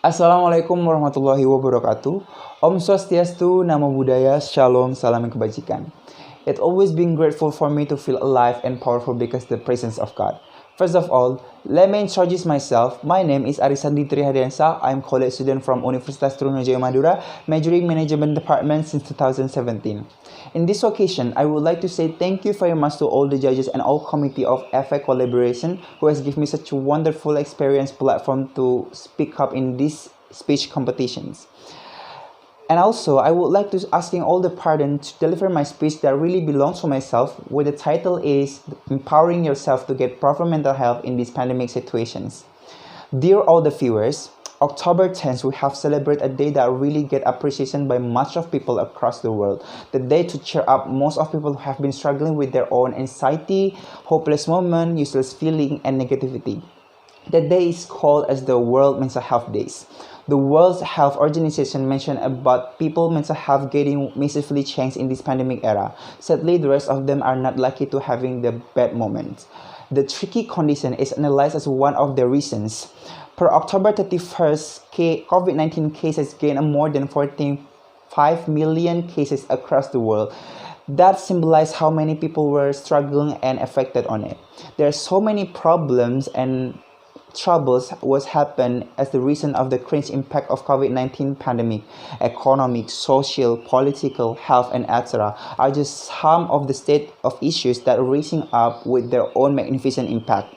Assalamualaikum warahmatullahi wabarakatuh. Om Swastiastu, Namo Buddhaya, Shalom, Salam Kebajikan. It's always been grateful for me to feel alive and powerful because the presence of God. First of all, let me introduce myself. My name is Arisandi Trihadiansa. I'm college student from Universitas Trunajaya Madura, majoring Management Department since 2017. In this occasion, I would like to say thank you very much to all the judges and all committee of FA Collaboration who has given me such a wonderful experience platform to speak up in these speech competitions. And also, I would like to asking all the pardon to deliver my speech that really belongs to myself, where the title is Empowering Yourself to Get Proper Mental Health in These Pandemic Situations. Dear all the viewers, October 10th, we have celebrated a day that really get appreciation by much of people across the world. The day to cheer up most of people who have been struggling with their own anxiety, hopeless moment, useless feeling, and negativity. The day is called as the World Mental Health Days. The World Health Organization mentioned about people mental health getting massively changed in this pandemic era. Sadly, the rest of them are not lucky to having the bad moments. The tricky condition is analyzed as one of the reasons. Per October 31st, COVID-19 cases gained more than 45 million cases across the world. That symbolizes how many people were struggling and affected on it. There are so many problems and troubles was happened as the reason of the cringe impact of COVID-19 pandemic. Economic, social, political, health, and etc. are just some of the state of issues that are rising up with their own magnificent impact.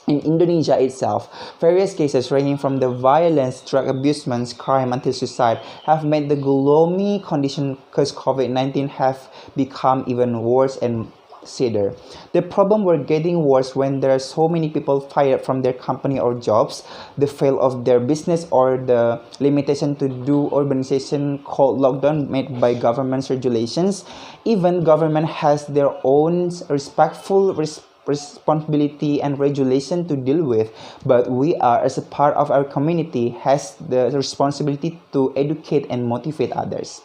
In Indonesia itself, various cases ranging from the violence, drug abuse, crime until suicide have made the gloomy condition because COVID-19 have become even worse and sadder. The problem were getting worse when there are so many people fired from their company or jobs, the fail of their business, or the limitation to do urbanization called lockdown made by government's regulations. Even government has their own respectful responsibility and regulation to deal with, but we are, as a part of our community, has the responsibility to educate and motivate others.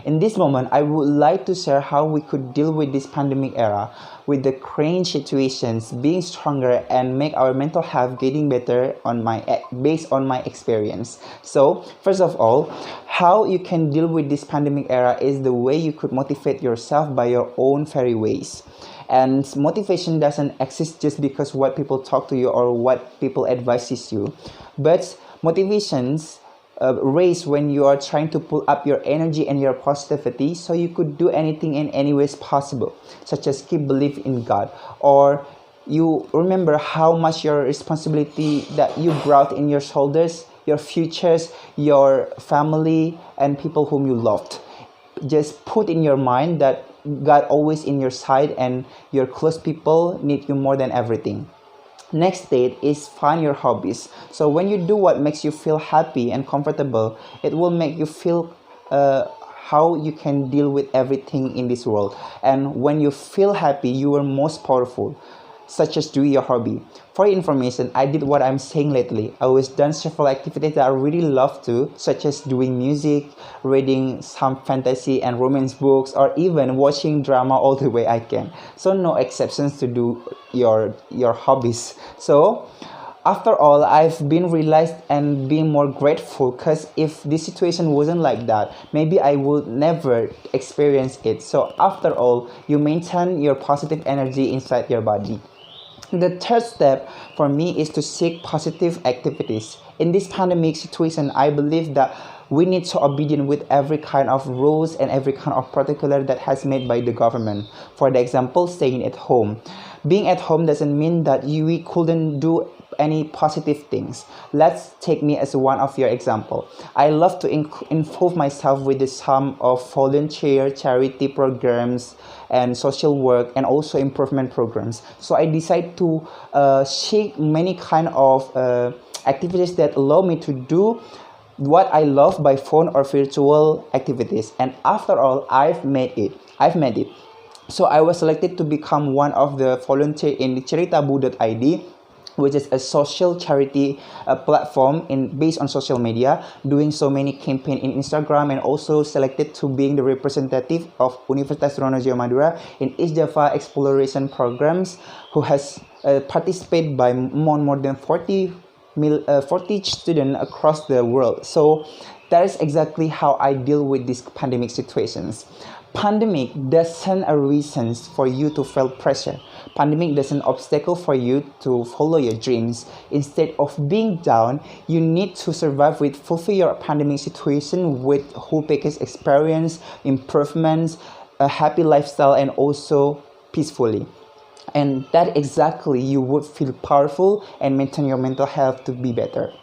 In this moment, I would like to share how we could deal with this pandemic era, with the cringe situations, being stronger, and make our mental health getting better based on my experience. So, first of all, how you can deal with this pandemic era is the way you could motivate yourself by your own very ways. And motivation doesn't exist just because what people talk to you or what people advises you, but motivations raise when you are trying to pull up your energy and your positivity so you could do anything in any ways possible, such as keep belief in God, or you remember how much your responsibility that you brought in your shoulders, your futures, your family, and people whom you loved. Just put in your mind that God always in your side and your close people need you more than everything. Next state is find your hobbies. So when you do what makes you feel happy and comfortable, it will make you feel how you can deal with everything in this world. And when you feel happy, you are most powerful, such as doing your hobby. For your information, I did what I'm saying lately. I was done several activities that I really love to, such as doing music, reading some fantasy and romance books, or even watching drama all the way I can. So no exceptions to do your hobbies. So after all, I've been realized and being more grateful because if this situation wasn't like that, maybe I would never experience it. So after all, you maintain your positive energy inside your body. The third step for me is to seek positive activities. In this pandemic situation, I believe that we need to obedient with every kind of rules and every kind of protocol that has made by the government. For the example, staying at home. Being at home doesn't mean that we couldn't do any positive things. Let's take me as one of your example. I love to involve myself with the some of volunteer charity programs and social work and also improvement programs. So I decide to seek many kind of activities that allow me to do what I love by phone or virtual activities. And after all, I've made it. So I was selected to become one of the volunteer in ceritabu.id, which is a social charity platform based on social media, doing so many campaign in Instagram, and also selected to being the representative of Universitas Trunajaya Madura in East Java exploration programs, who has participated by more than 40 40 students across the world. So that is exactly how I deal with these pandemic situations. Pandemic doesn't a reason for you to feel pressure. Pandemic doesn't obstacle for you to follow your dreams. Instead of being down, you need to survive with fulfill your pandemic situation with whole package experience, improvements, a happy lifestyle, and also peacefully. And that exactly you would feel powerful and maintain your mental health to be better.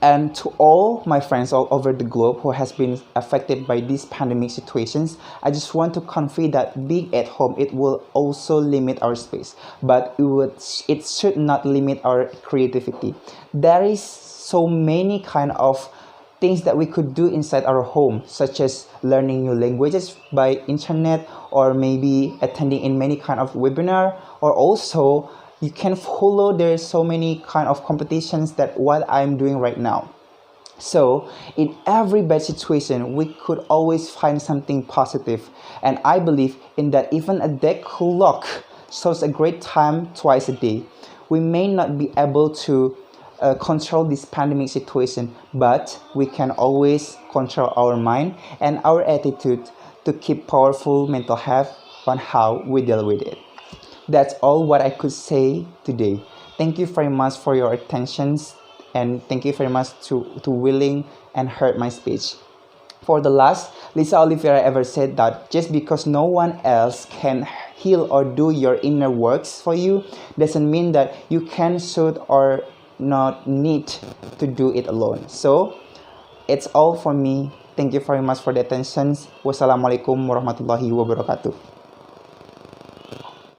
And to all my friends all over the globe who has been affected by these pandemic situations, I just want to convey that being at home, it will also limit our space, but it should not limit our creativity. There is so many kind of things that we could do inside our home, such as learning new languages by internet, or maybe attending in many kind of webinar, or also you can follow. There's so many kind of competitions that what I'm doing right now. So in every bad situation, we could always find something positive, and I believe in that. Even a dead clock shows a great time twice a day. We may not be able to control this pandemic situation, but we can always control our mind and our attitude to keep powerful mental health on how we deal with it. That's all what I could say today. Thank you very much for your attentions, and thank you very much to willing and heard my speech. For the last, Lisa Oliveira ever said that just because no one else can heal or do your inner works for you doesn't mean that you can, should, or not need to do it alone. So it's all for me. Thank you very much for the attention. Wassalamualaikum warahmatullahi wabarakatuh.